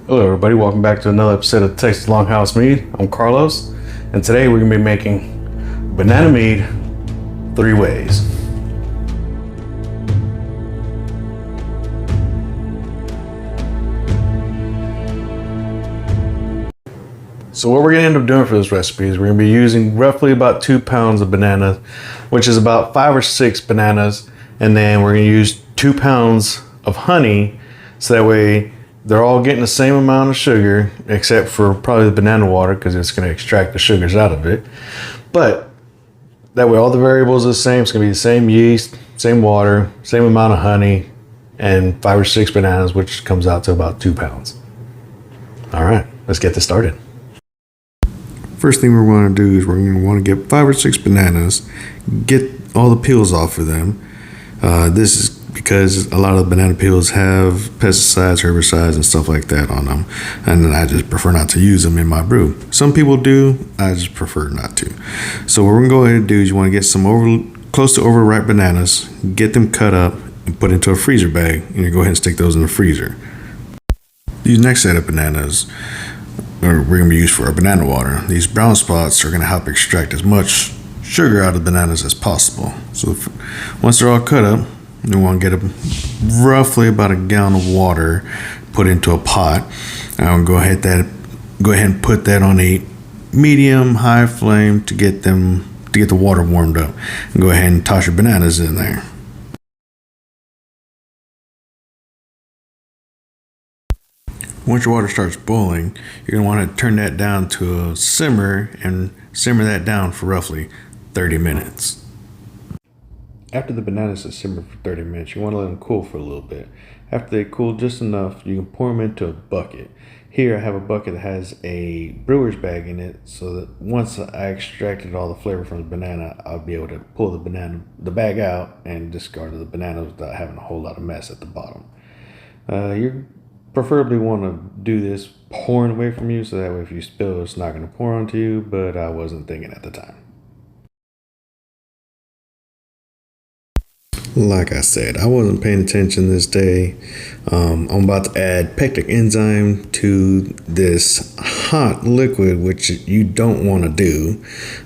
Hello everybody, welcome back to another episode of Texas Longhouse Mead. I'm Carlos, and today we're going to be making banana mead 3 ways. So what we're going to end up doing for this recipe is we're going to be using roughly about 2 pounds of banana, which is about 5 or 6 bananas, and then we're going to use 2 pounds of honey, so that way they're all getting the same amount of sugar, except for probably the banana water, because it's going to extract the sugars out of it. But that way all the variables are the same. It's going to be the same yeast, same water, same amount of honey, and 5 or 6 bananas, which comes out to about 2 pounds. All right, let's get this started. First thing we're going to do is we're going to want to get 5 or 6 bananas, get all the peels off of them. This is because a lot of the banana peels have pesticides, herbicides, and stuff like that on them, and I just prefer not to use them in my brew. Some people do, I just prefer not to. So what we're going to go ahead and do is you want to get some close to overripe bananas, get them cut up, and put into a freezer bag, and you go ahead and stick those in the freezer. These next set of bananas we're going to be used for our banana water. These brown spots are going to help extract as much sugar out of bananas as possible. So once they're all cut up, we want to get roughly about a gallon of water put into a pot. And go ahead and put that on a medium high flame to get the water warmed up. And go ahead and toss your bananas in there. Once your water starts boiling, you're going to want to turn that down to a simmer and simmer that down for roughly 30 minutes. After the bananas have simmered for 30 minutes, you want to let them cool for a little bit. After they cool just enough, you can pour them into a bucket. Here I have a bucket that has a brewer's bag in it, so that once I extracted all the flavor from the banana, I'll be able to pull the bag out and discard the bananas without having a whole lot of mess at the bottom. You preferably want to do this pouring away from you, so that way if you spill, it's not going to pour onto you, but I wasn't thinking at the time. Like I said, I wasn't paying attention this day. I'm about to add pectic enzyme to this hot liquid, which you don't want to do.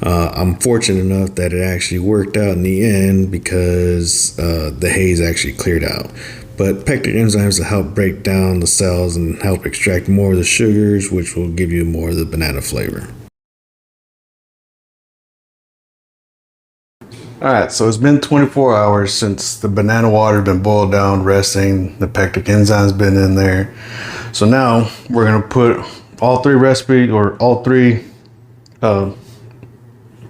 I'm fortunate enough that it actually worked out in the end because the haze actually cleared out. But pectic enzymes will help break down the cells and help extract more of the sugars, which will give you more of the banana flavor. Alright, so it's been 24 hours since the banana water been boiled down, resting. The pectic enzyme's been in there. So now we're going to put all 3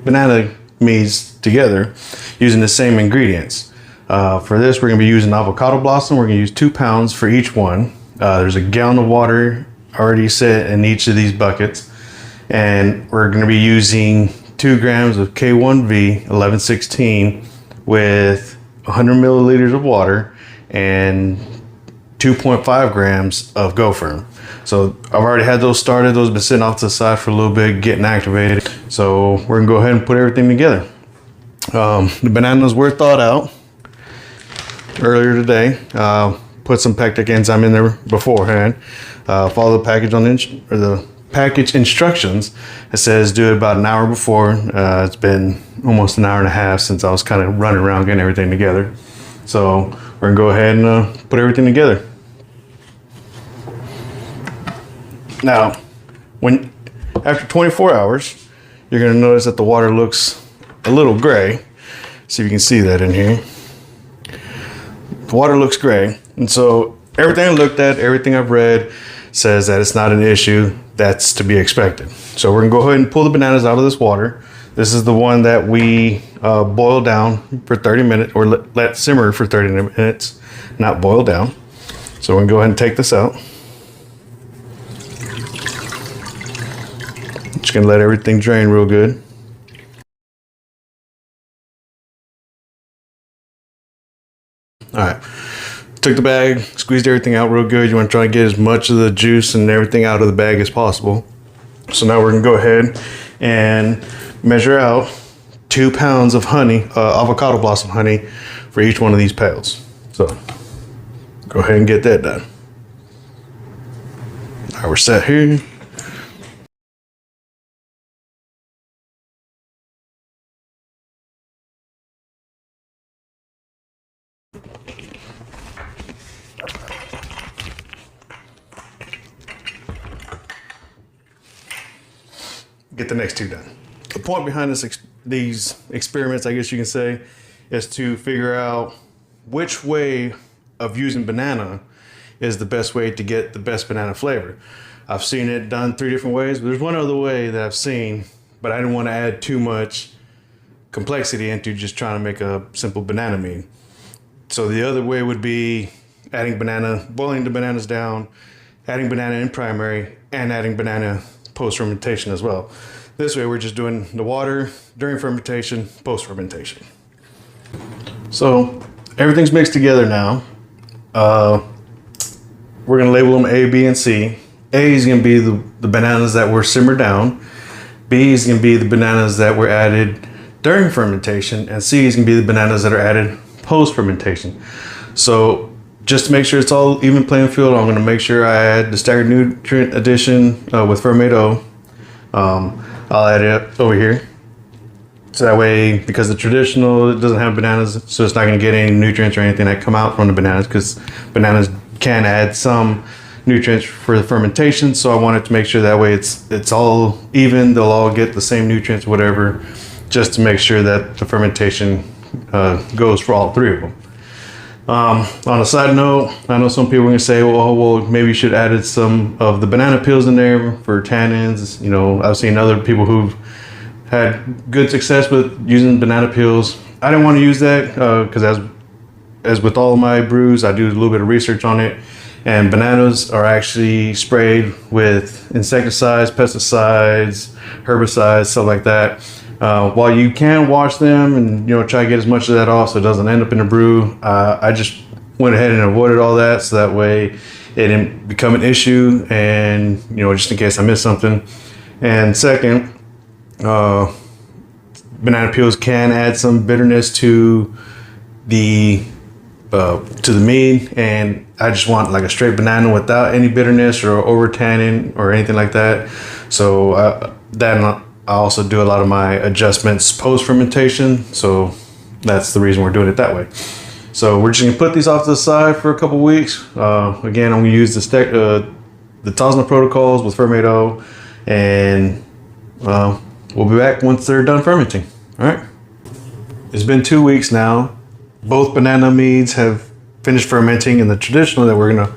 banana meads together using the same ingredients. For this, we're going to be using avocado blossom. We're going to use 2 pounds for each one. There's a gallon of water already set in each of these buckets. And we're going to be using 2 grams of K1V 1116 with 100 milliliters of water and 2.5 grams of Go-Firm. So I've already had those started. Those have been sitting off to the side for a little bit, getting activated. So we're gonna go ahead and put everything together. The bananas were thawed out earlier today. Put some pectic enzyme in there beforehand. Follow the package on the package instructions. It says do it about an hour before. It's been almost an hour and a half since I was kind of running around getting everything together. So we're gonna go ahead and put everything together. Now, after 24 hours, you're gonna notice that the water looks a little gray. See if you can see that in here. The water looks gray, and so everything I looked at, everything I've read says that it's not an issue. That's to be expected. So we're gonna go ahead and pull the bananas out of this water. This is the one that we boiled down for 30 minutes, or let simmer for 30 minutes, not boil down. So we're gonna go ahead and take this out. Just gonna let everything drain real good. All right. Took the bag, squeezed everything out real good. You want to try to get as much of the juice and everything out of the bag as possible. So now we're going to go ahead and measure out 2 pounds of honey, avocado blossom honey, for each one of these pails. So go ahead and get that done. All right, we're set here. Get the next two done. The point behind these experiments, I guess you can say, is to figure out which way of using banana is the best way to get the best banana flavor. I've seen it done 3 different ways, but there's one other way that I've seen, but I didn't want to add too much complexity into just trying to make a simple banana mead. So the other way would be adding banana, boiling the bananas down, adding banana in primary, and adding banana post-fermentation as well. This way we're just doing the water during fermentation, post-fermentation. So everything's mixed together now. We're gonna label them A, B, and C. A is gonna be the bananas that were simmered down. B is gonna be the bananas that were added during fermentation, and C is gonna be the bananas that are added post-fermentation. So just to make sure it's all even playing field, I'm gonna make sure I add the staggered nutrient addition with Fermento. I'll add it over here. So that way, because the traditional, it doesn't have bananas, so it's not gonna get any nutrients or anything that come out from the bananas, because bananas can add some nutrients for the fermentation. So I wanted to make sure that way it's all even, they'll all get the same nutrients, whatever, just to make sure that the fermentation goes for all 3 of them. On a side note, I know some people are gonna say, well, maybe you should added some of the banana peels in there for tannins. You know, I've seen other people who've had good success with using banana peels. I didn't want to use that because as with all of my brews, I do a little bit of research on it, and bananas are actually sprayed with insecticides, pesticides, herbicides, stuff like that. While you can wash them and try to get as much of that off so it doesn't end up in the brew, I just went ahead and avoided all that, so that way it didn't become an issue, and just in case I missed something. And second, banana peels can add some bitterness to the mead, and I just want like a straight banana without any bitterness or over tannin or anything like that. So I also do a lot of my adjustments post fermentation, so that's the reason we're doing it that way. So we're just gonna put these off to the side for a couple weeks. Again, I'm gonna use the Tosma protocols with Fermento, and we'll be back once they're done fermenting. All right. It's been 2 weeks now. Both banana meads have finished fermenting, and the traditional that we're gonna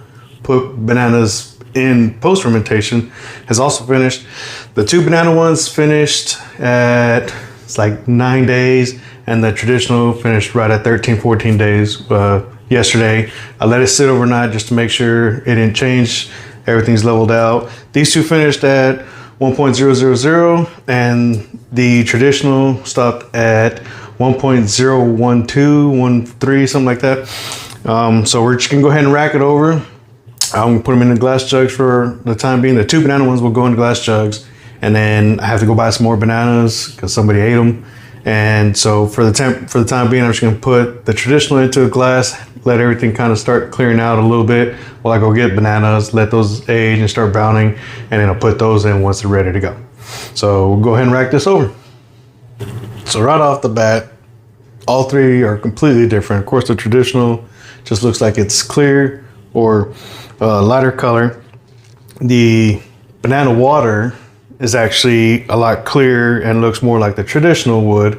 put bananas in post fermentation has also finished. The 2 banana ones finished at it's like 9 days, and the traditional finished right at 13-14 days yesterday. I let it sit overnight just to make sure it didn't change. Everything's leveled out. These 2 finished at 1.000, and the traditional stopped at 1.01213, something like that. So we're just gonna go ahead and rack it over. I'm gonna put them in the glass jugs for the time being. The 2 banana ones will go in the glass jugs, and then I have to go buy some more bananas because somebody ate them. And so for the time being, I'm just gonna put the traditional into a glass, let everything kind of start clearing out a little bit while I go get bananas, let those age and start browning, and then I'll put those in once they're ready to go. So we'll go ahead and rack this over. So right off the bat, all 3 are completely different. Of course, the traditional just looks like it's clear or lighter color. The banana water is actually a lot clearer and looks more like the traditional would.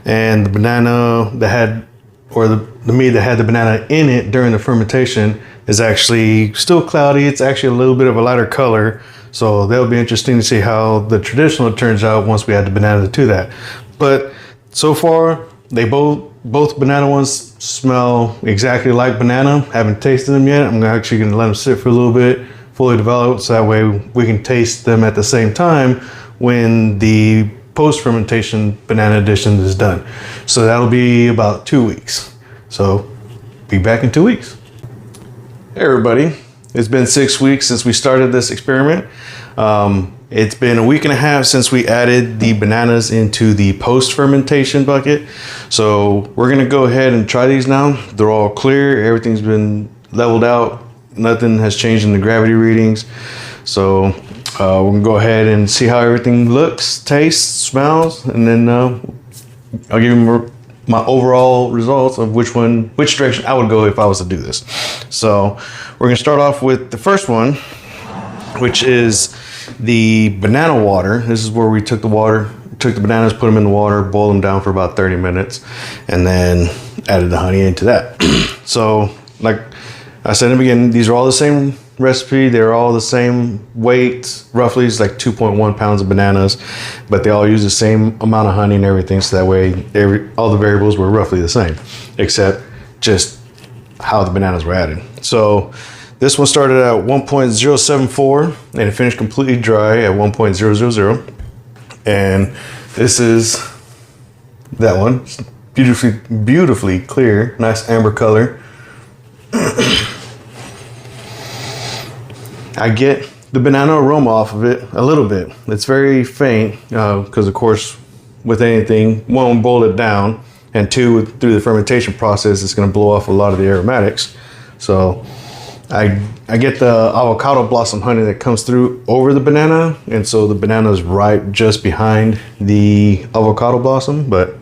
And the banana that had, or the mead that had the banana in it during the fermentation is actually still cloudy. It's actually a little bit of a lighter color. So that'll be interesting to see how the traditional turns out once we add the banana to that. But so far, they both banana ones smell exactly like banana. Haven't tasted them yet. I'm actually gonna let them sit for a little bit, fully developed, so that way we can taste them at the same time when the post-fermentation banana addition is done. So that'll be about 2 weeks. So be back in 2 weeks. Hey everybody, it's been 6 weeks since we started this experiment. It's been a week and a half since we added the bananas into the post-fermentation bucket. So we're gonna go ahead and try these now. They're all clear, everything's been leveled out, nothing has changed in the gravity readings. So we're gonna go ahead and see how everything looks, tastes, smells, and then I'll give you my overall results of which direction I would go if I was to do this. So we're gonna start off with the first one, which is the banana water. This is where we took the bananas, put them in the water, boiled them down for about 30 minutes, and then added the honey into that. So like I said in the beginning, these are all the same recipe. They're all the same weight. Roughly it's like 2.1 pounds of bananas, but they all use the same amount of honey and everything. So that way all the variables were roughly the same, except just how the bananas were added. So this one started at 1.074 and it finished completely dry at 1.000. And this is that one. It's beautifully clear, nice amber color. I get the banana aroma off of it a little bit. It's very faint because of course with anything, one, boil it down, and two, through the fermentation process, it's going to blow off a lot of the aromatics. So I get the avocado blossom honey that comes through over the banana, and so the banana is right just behind the avocado blossom, but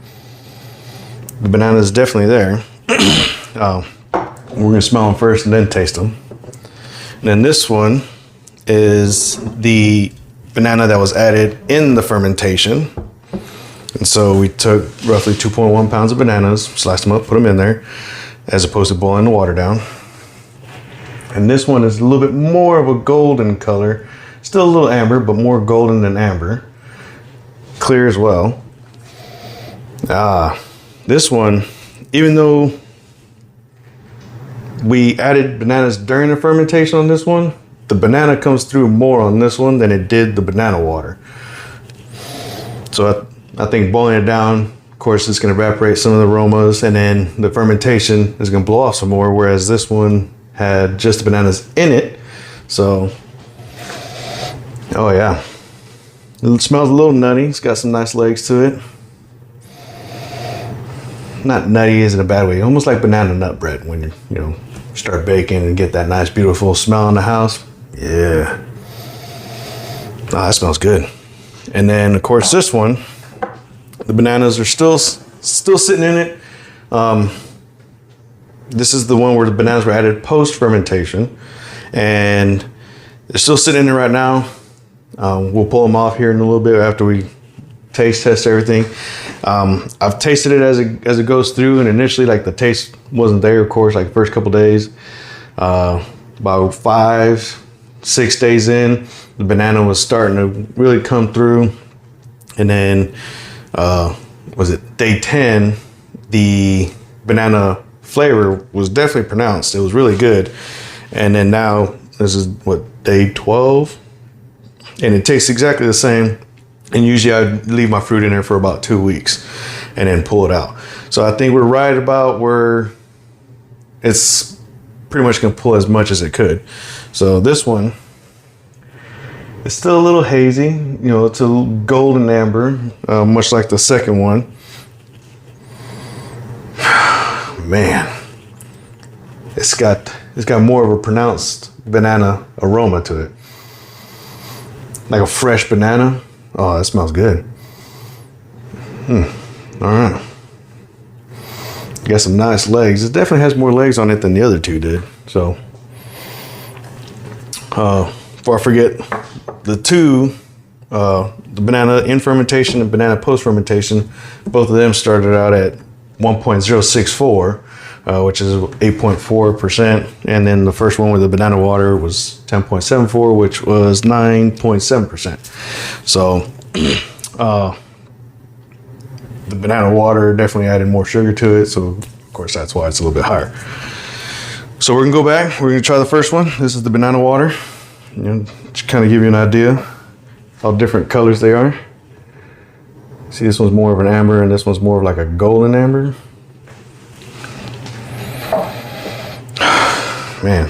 the banana is definitely there. We're going to smell them first and then taste them. And then this one is the banana that was added in the fermentation. And so we took roughly 2.1 pounds of bananas, sliced them up, put them in there, as opposed to boiling the water down. And this one is a little bit more of a golden color. Still a little amber, but more golden than amber. Clear as well. This one, even though we added bananas during the fermentation on this one, the banana comes through more on this one than it did the banana water. So I think boiling it down, of course, it's going to evaporate some of the aromas, and then the fermentation is going to blow off some more, whereas this one had just the bananas in it. So, oh yeah. It smells a little nutty. It's got some nice legs to it. Not nutty is in a bad way. Almost like banana nut bread when you start baking and get that nice, beautiful smell in the house. Yeah. Oh, that smells good. And then, of course, this one, the bananas are still sitting in it. This is the one where the bananas were added post-fermentation, and they're still sitting in it right now. We'll pull them off here in a little bit after we taste test everything. I've tasted it as it goes through, and initially, like, the taste wasn't there, of course, like the first couple days. About 5-6 days in, the banana was starting to really come through, and then was it day 10, the banana flavor was definitely pronounced. It was really good. And then now this is day 12, and it tastes exactly the same. And usually I'd leave my fruit in there for about 2 weeks and then pull it out. So I think we're right about where it's pretty much gonna pull as much as it could. So this one, it's still a little hazy, it's a golden amber, much like the second one. Man, it's got more of a pronounced banana aroma to it, like a fresh banana. Oh, that smells good. All right, got some nice legs. It definitely has more legs on it than the other two did. So, before I forget, the banana in fermentation and banana post fermentation, both of them started out at 1.064, which is 8.4%. And then the first one with the banana water was 10.74, which was 9.7%. So the banana water definitely added more sugar to it. So of course, that's why it's a little bit higher. So we're gonna go back. We're gonna try the first one. This is the banana water. Just kind of give you an idea how different colors they are. See, this one's more of an amber, and this one's more of like a golden amber. Man,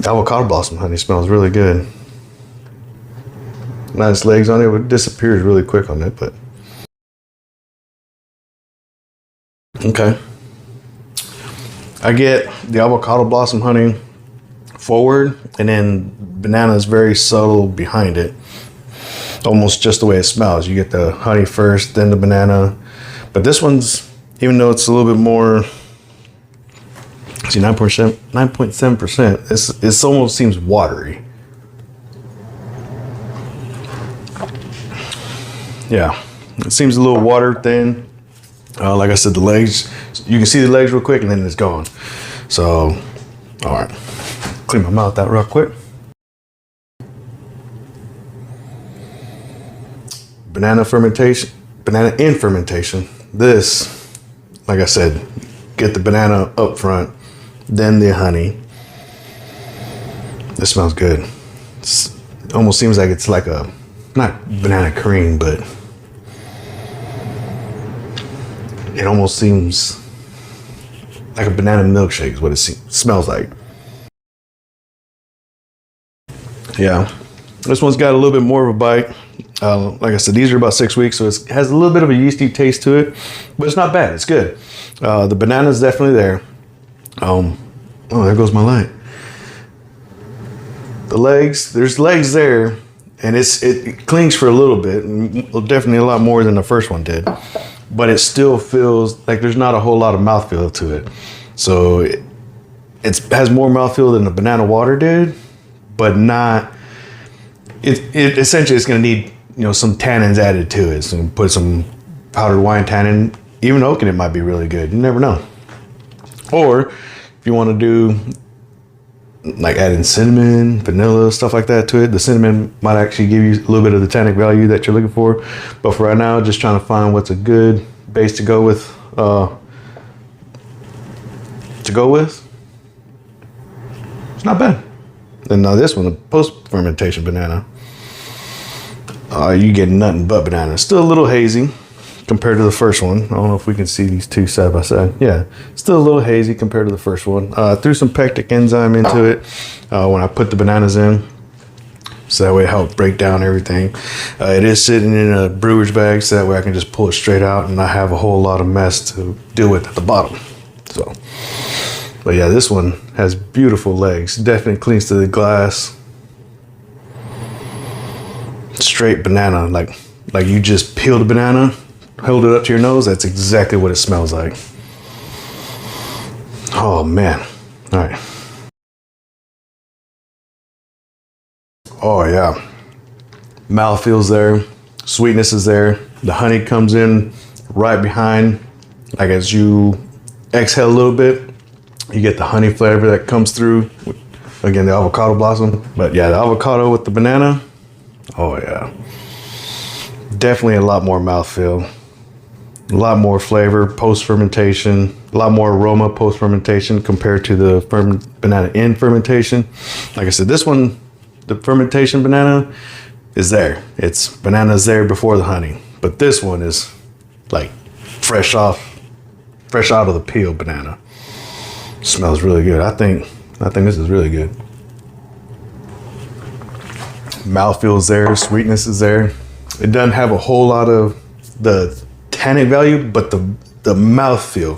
avocado blossom honey smells really good. Nice legs on it. It disappears really quick on it, but okay. I get the avocado blossom honey forward, and then banana is very subtle behind it. Almost just the way it smells. You get the honey first, then the banana. But this one's, even though it's a little bit more, see, 9.7%, it almost seems watery. Yeah, it seems a little water thin. Like I said, the legs, you can see the legs real quick and then it's gone. So, all right, clean my mouth out real quick. Banana fermentation, banana in fermentation. This, like I said, get the banana up front, then the honey. This smells good. It almost seems like it's like a, not banana cream, but it almost seems like a banana milkshake is what it smells like. Yeah, this one's got a little bit more of a bite. Like I said, these are about 6 weeks, so it has a little bit of a yeasty taste to it, but it's not bad. It's good. The banana's definitely there. Oh, there goes my light. The legs, there's legs there, and it clings for a little bit, definitely a lot more than the first one did, but it still feels like there's not a whole lot of mouthfeel to it. So it has more mouthfeel than the banana water did, but not. It essentially is going to need, you know, some tannins added to it. So put some powdered wine tannin, even oaken it might be really good. You never know. Or if you want to do like adding cinnamon, vanilla, stuff like that to it, the cinnamon might actually give you a little bit of the tannic value that you're looking for. But for right now, just trying to find what's a good base to go with. It's not bad. And now this one, the post-fermentation banana, you get nothing but banana. Still a little hazy compared to the first one. I don't know if we can see these two side by side. Yeah, still a little hazy compared to the first one. Threw some pectic enzyme into it when I put the bananas in, so that way it helped break down everything. It is sitting in a brewer's bag, so that way I can just pull it straight out and not have a whole lot of mess to deal with at the bottom. So, but yeah, this one has beautiful legs. Definitely clings to the glass. Straight banana, like you just peeled a banana, held it up to your nose. That's exactly what it smells like. Oh man. All right. Oh yeah. Mouthfeel's there. Sweetness is there. The honey comes in right behind. Like as you exhale a little bit, you get the honey flavor that comes through. Again, the avocado blossom. But yeah, the avocado with the banana. Oh yeah. Definitely a lot more mouthfeel. A lot more flavor post-fermentation. A lot more aroma post-fermentation compared to the banana in fermentation. Like I said, this one, the fermentation banana is there. Banana's there before the honey. But this one is like fresh out of the peel banana. Smells really good. I think this is really good. Mouthfeel is there, sweetness is there. It doesn't have a whole lot of the tannic value, but the mouthfeel,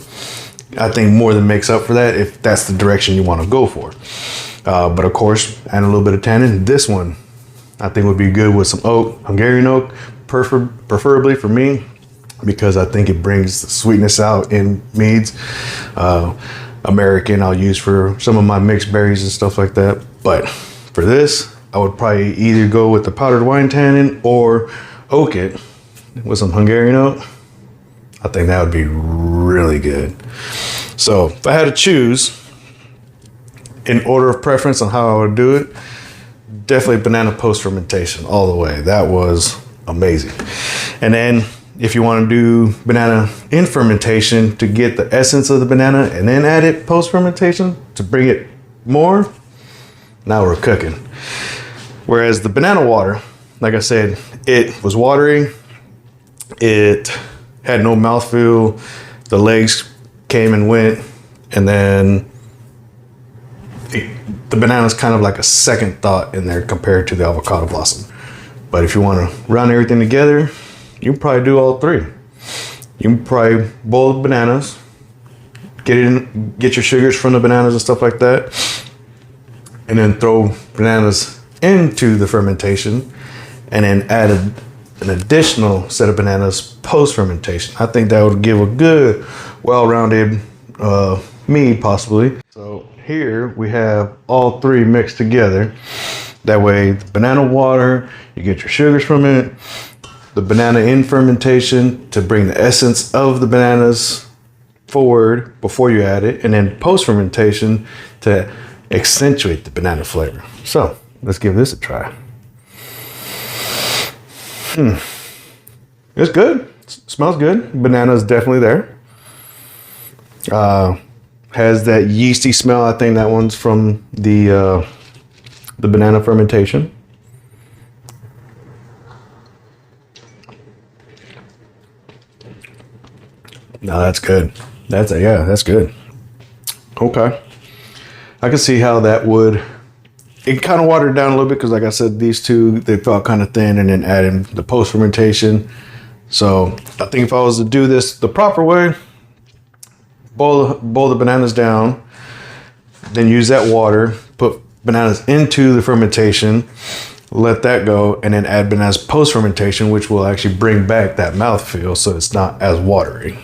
I think, more than makes up for that if that's the direction you want to go for. But of course, add a little bit of tannin. This one, I think, would be good with some oak, Hungarian oak, preferably for me, because I think it brings the sweetness out in meads. American I'll use for some of my mixed berries and stuff like that. But for this, I would probably either go with the powdered wine tannin or oak it with some Hungarian oak. I think that would be really good. So if I had to choose in order of preference on how I would do it, definitely banana post fermentation all the way. That was amazing. And then if you want to do banana in fermentation to get the essence of the banana and then add it post fermentation to bring it more, now we're cooking. Whereas the banana water, like I said, it was watery. It had no mouthfeel. The legs came and went, and then the banana's kind of like a second thought in there compared to the avocado blossom. But if you want to run everything together, you can probably do all three. You can probably boil the bananas, get your sugars from the bananas and stuff like that, and then throw bananas into the fermentation, and then add an additional set of bananas post fermentation. I think that would give a good, well-rounded mead, possibly. So here we have all three mixed together. That way, the banana water, you get your sugars from it, the banana in fermentation to bring the essence of the bananas forward before you add it, and then post fermentation to accentuate the banana flavor. So let's give this a try. It's good. Smells good. Banana's definitely there. Has that yeasty smell. I think that one's from the banana fermentation. No, that's good. That's good. Okay. I can see how that would, it kind of watered down a little bit because like I said, these two, they felt kind of thin, and then adding the post fermentation. So I think if I was to do this the proper way, boil the bananas down, then use that water, put bananas into the fermentation, let that go, and then add bananas post fermentation, which will actually bring back that mouthfeel so it's not as watery.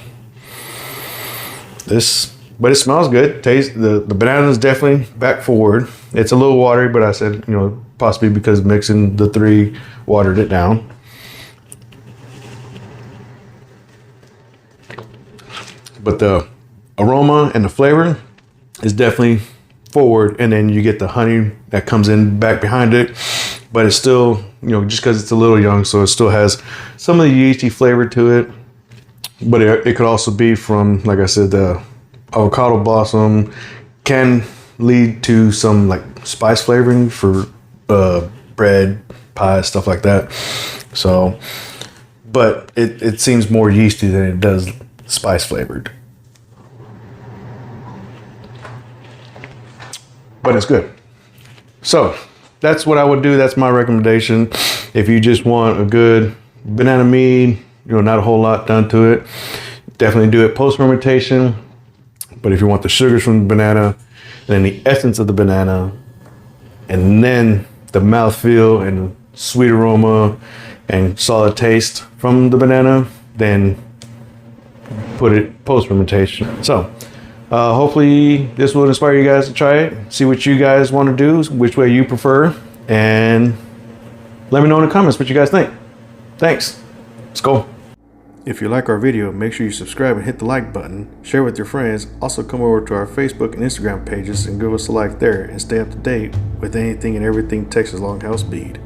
But it smells good. Taste the banana is definitely back forward. It's a little watery, but I said, possibly because mixing the three watered it down. But the aroma and the flavor is definitely forward, and then you get the honey that comes in back behind it. But it's still, just because it's a little young, so it still has some of the yeasty flavor to it. But it could also be from, like I said, the avocado blossom can lead to some like spice flavoring for bread, pie, stuff like that. So, but it seems more yeasty than it does spice flavored. But it's good. So that's what I would do. That's my recommendation. If you just want a good banana mead, not a whole lot done to it, definitely do it post fermentation. But if you want the sugars from the banana, then the essence of the banana, and then the mouthfeel and the sweet aroma and solid taste from the banana, then put it post fermentation. So hopefully this will inspire you guys to try it, see what you guys want to do, which way you prefer, and let me know in the comments what you guys think. Thanks. Let's go. If you like our video, make sure you subscribe and hit the like button. Share with your friends. Also come over to our Facebook and Instagram pages and give us a like there, and stay up to date with anything and everything Texas Longhouse Mead.